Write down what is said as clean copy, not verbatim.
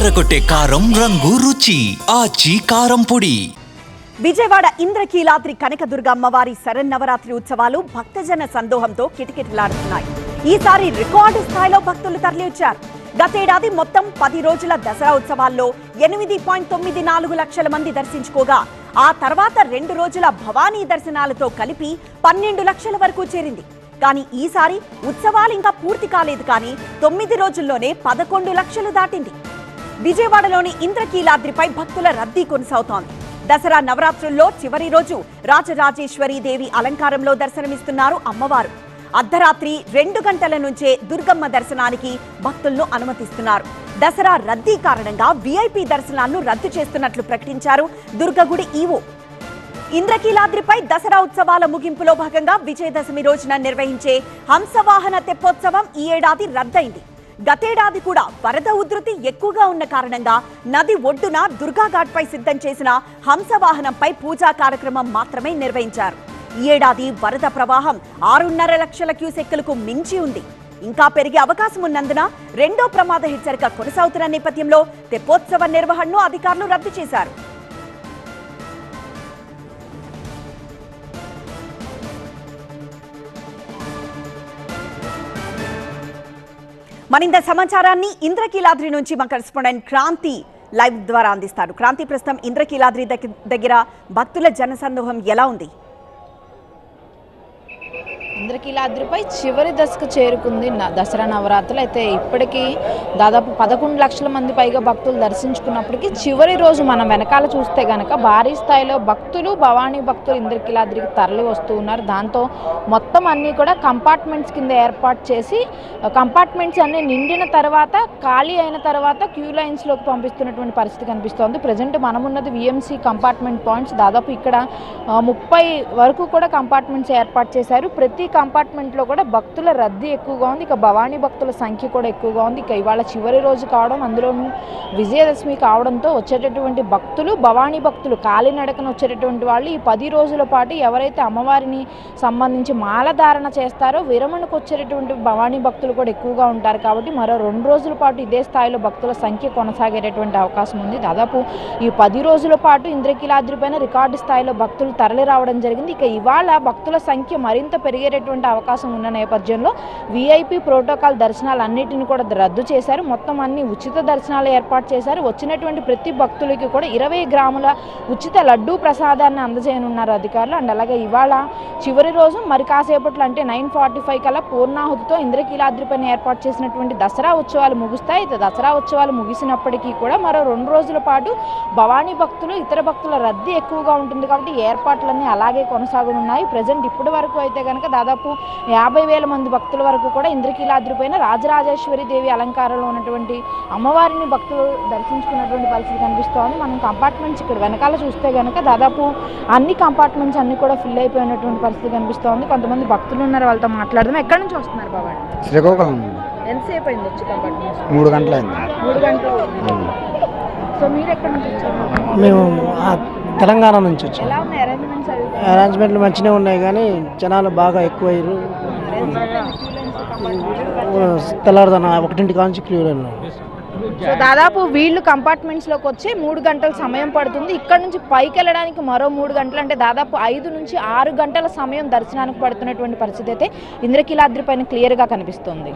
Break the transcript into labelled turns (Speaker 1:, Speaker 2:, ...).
Speaker 1: అదరగొట్టే కారం రంగు రుచి ఆచి కారం పొడి.
Speaker 2: విజయవాడ ఇంద్రకీలాద్రి కనకదుర్గ అమ్మవారి శరన్నవరాత్రి ఉత్సవాలు భక్తజన సందోహంతో కిటకిటలాడుతున్నాయి. ఈసారి రికార్డు స్థాయిలో భక్తులు తరలివచ్చారు. గతేడాది మొత్తం 10 రోజుల దసరా ఉత్సవాల్లో 8.94 లక్షల మంది దర్శించుకోగా ఆ తర్వాత 2 రోజుల భవానీ దర్శనాలతో కలిపి 12 లక్షల వరకు చేరింది. కానీ ఈసారి ఉత్సవాలు ఇంకా పూర్తి కాలేదు, కానీ 9 రోజుల్లోనే 11 లక్షలు దాటింది. విజయవాడలోని ఇంద్రకీలాద్రిపై భక్తుల రద్దీ కొనసాగుతోంది. దసరా నవరాత్రుల్లో చివరి రోజు రాజరాజేశ్వరి దేవి అలంకారంలో దర్శనమిస్తున్నారు అమ్మవారు. అర్ధరాత్రి 2 గంటల నుంచే దుర్గమ్మ దర్శనానికి భక్తులను అనుమతిస్తున్నారు. దసరా రద్దీ కారణంగా VIP దర్శనాలను రద్దు చేస్తున్నట్లు ప్రకటించారు దుర్గగుడి ఈవో. ఇంద్రకీలాద్రిపై దసరా ఉత్సవాల ముగింపులో భాగంగా విజయదశమి రోజున నిర్వహించే హంసవాహన తెప్పోత్సవం ఈ ఏడాది రద్దయింది. గతేడాది కూడా వరద ఉధృతి ఎక్కువగా ఉన్న కారణంగా నది ఒడ్డున దుర్గాఘాట్పై సిద్ధం చేసిన హంసవాహనంపై పూజా కార్యక్రమం మాత్రమే నిర్వహించారు. ఈ ఏడాది వరద ప్రవాహం 6.5 లక్షల క్యూసెక్కులకు మించి ఉంది. ఇంకా పెరిగే అవకాశం ఉన్నందున రెండో ప్రమాద హెచ్చరిక కొనసాగుతున్న నేపథ్యంలో తెప్పోత్సవ నిర్వహణను అధికారులు రద్దు చేశారు. మరింత సమాచారాన్ని ఇంద్రకీలాద్రి నుంచి మా కరెస్పాండెంట్ క్రాంతి లైవ్ ద్వారా అందిస్తారు. క్రాంతి, ప్రస్తుతం ఇంద్రకీలాద్రి దగ్గర భక్తుల జనసందోహం ఎలా ఉంది?
Speaker 3: ఇంద్రకీలాద్రిపై చివరి దశకు చేరుకుంది దసరా నవరాత్రులు. అయితే ఇప్పటికీ దాదాపు 11 లక్షల మంది పైగా భక్తులు దర్శించుకున్నప్పటికీ చివరి రోజు మనం వెనకాల చూస్తే కనుక భారీ స్థాయిలో భక్తులు, భవానీ భక్తులు ఇంద్రకీలాద్రికి తరలి వస్తూ ఉన్నారు. దాంతో మొత్తం అన్నీ కూడా కంపార్ట్మెంట్స్ కింద ఏర్పాటు చేసి కంపార్ట్మెంట్స్ అన్నీ నిండిన తర్వాత, ఖాళీ అయిన తర్వాత క్యూ లైన్స్లోకి పంపిస్తున్నటువంటి పరిస్థితి కనిపిస్తోంది. ప్రజెంట్ మనమున్నది VMC కంపార్ట్మెంట్ పాయింట్స్. దాదాపు ఇక్కడ 30 వరకు కూడా కంపార్ట్మెంట్స్ ఏర్పాటు చేశారు. ప్రతి కంపార్ట్మెంట్లో కూడా భక్తుల రద్దీ ఎక్కువగా ఉంది. ఇక భవానీ భక్తుల సంఖ్య కూడా ఎక్కువగా ఉంది. ఇక ఇవాళ చివరి రోజు కావడం, అందులో విజయదశమి కావడంతో వచ్చేటటువంటి భక్తులు, భవానీ భక్తులు కాలినడకన వచ్చేటటువంటి వాళ్ళు ఈ 10 రోజుల పాటు ఎవరైతే అమ్మవారిని సంబంధించి మాలధారణ చేస్తారో విరమణకు వచ్చేటటువంటి భవానీ భక్తులు కూడా ఎక్కువగా ఉంటారు. కాబట్టి మరో 2 రోజుల పాటు ఇదే స్థాయిలో భక్తుల సంఖ్య కొనసాగేటటువంటి అవకాశం ఉంది. దాదాపు ఈ 10 రోజుల పాటు ఇంద్రకీలాద్రి పైన రికార్డు స్థాయిలో భక్తులు తరలి రావడం జరిగింది. ఇక ఇవాళ భక్తుల సంఖ్య మరింత పెరిగేటటువంటి అవకాశం ఉన్న నేపథ్యంలో VIP ప్రోటోకాల్ దర్శనాలన్నిటిని కూడా రద్దు చేశారు. మొత్తం అన్ని ఉచిత దర్శనాలు ఏర్పాటు చేశారు. వచ్చినటువంటి ప్రతి భక్తులకి కూడా 20 గ్రాముల ఉచిత లడ్డూ ప్రసాదాన్ని అందజేయనున్నారు అధికారులు. అండ్ అలాగే ఇవాళ చివరి రోజు మరి కాసేపట్లో అంటే 9:45 కల్లా పూర్ణాహుతితో ఇంద్రకీలాద్రి పైన ఏర్పాటు చేసినటువంటి దసరా ఉత్సవాలు ముగుస్తాయి. అయితే దసరా ఉత్సవాలు ముగిసినప్పటికీ కూడా మరో 2 రోజుల పాటు భవానీ భక్తులు, ఇతర భక్తుల రద్దీ ఎక్కువగా ఉంటుంది. కాబట్టి ఏర్పాట్లన్నీ అలాగే కొనసాగనున్నాయి. ప్రజెంట్ ఇప్పటి వరకు అయితే కనుక దాదాపు 50,000 మంది భక్తుల వరకు కూడా ఇంద్రకీలాద్రి పైన రాజరాజేశ్వరి దేవి అలంకారంలో ఉన్నటువంటి అమ్మవారిని భక్తులు దర్శించుకున్నటువంటి పరిస్థితి కనిపిస్తోంది. మనం కంపార్ట్మెంట్స్ ఇక్కడ వెనకాల చూస్తే కనుక దాదాపు అన్ని కంపార్ట్మెంట్స్ అన్ని కూడా ఫిల్ అయిపోయినటువంటి పరిస్థితి కనిపిస్తోంది. కొంతమంది భక్తులు ఉన్నారు, వాళ్ళతో మాట్లాడదాం. ఎక్కడి నుంచి వస్తున్నారు బాబా?
Speaker 4: శ్రీకాకుళం.
Speaker 3: ఎంతసేపు అయింది వచ్చి కంపార్ట్మెంట్?
Speaker 4: 3 గంటలు అయింది.
Speaker 3: 3 గంటలు. సో మీరు ఎక్కడి నుంచి వచ్చారు?
Speaker 4: మేము తెలంగాణ నుంచి వచ్చాము.
Speaker 3: ఎలా ఉన్నాయి అరేంజ్మెంట్స్?
Speaker 4: అరేంజ్మెంట్లు మంచిగా ఉన్నాయి, కానీ జనాలు బాగా ఎక్కువయ్యారు. తెల్లారుదన 1 కాంచి క్యూలో.
Speaker 3: సో దాదాపు వీళ్ళు కంపార్ట్మెంట్స్లోకి వచ్చి 3 గంటల సమయం పడుతుంది. ఇక్కడ నుంచి పైకి వెళ్ళడానికి మరో 3 గంటలు, అంటే దాదాపు 5 నుంచి 6 గంటల సమయం దర్శనానికి పడుతున్నటువంటి పరిస్థితి అయితే ఇంద్రకీలాద్రి పైన క్లియర్గా కనిపిస్తుంది.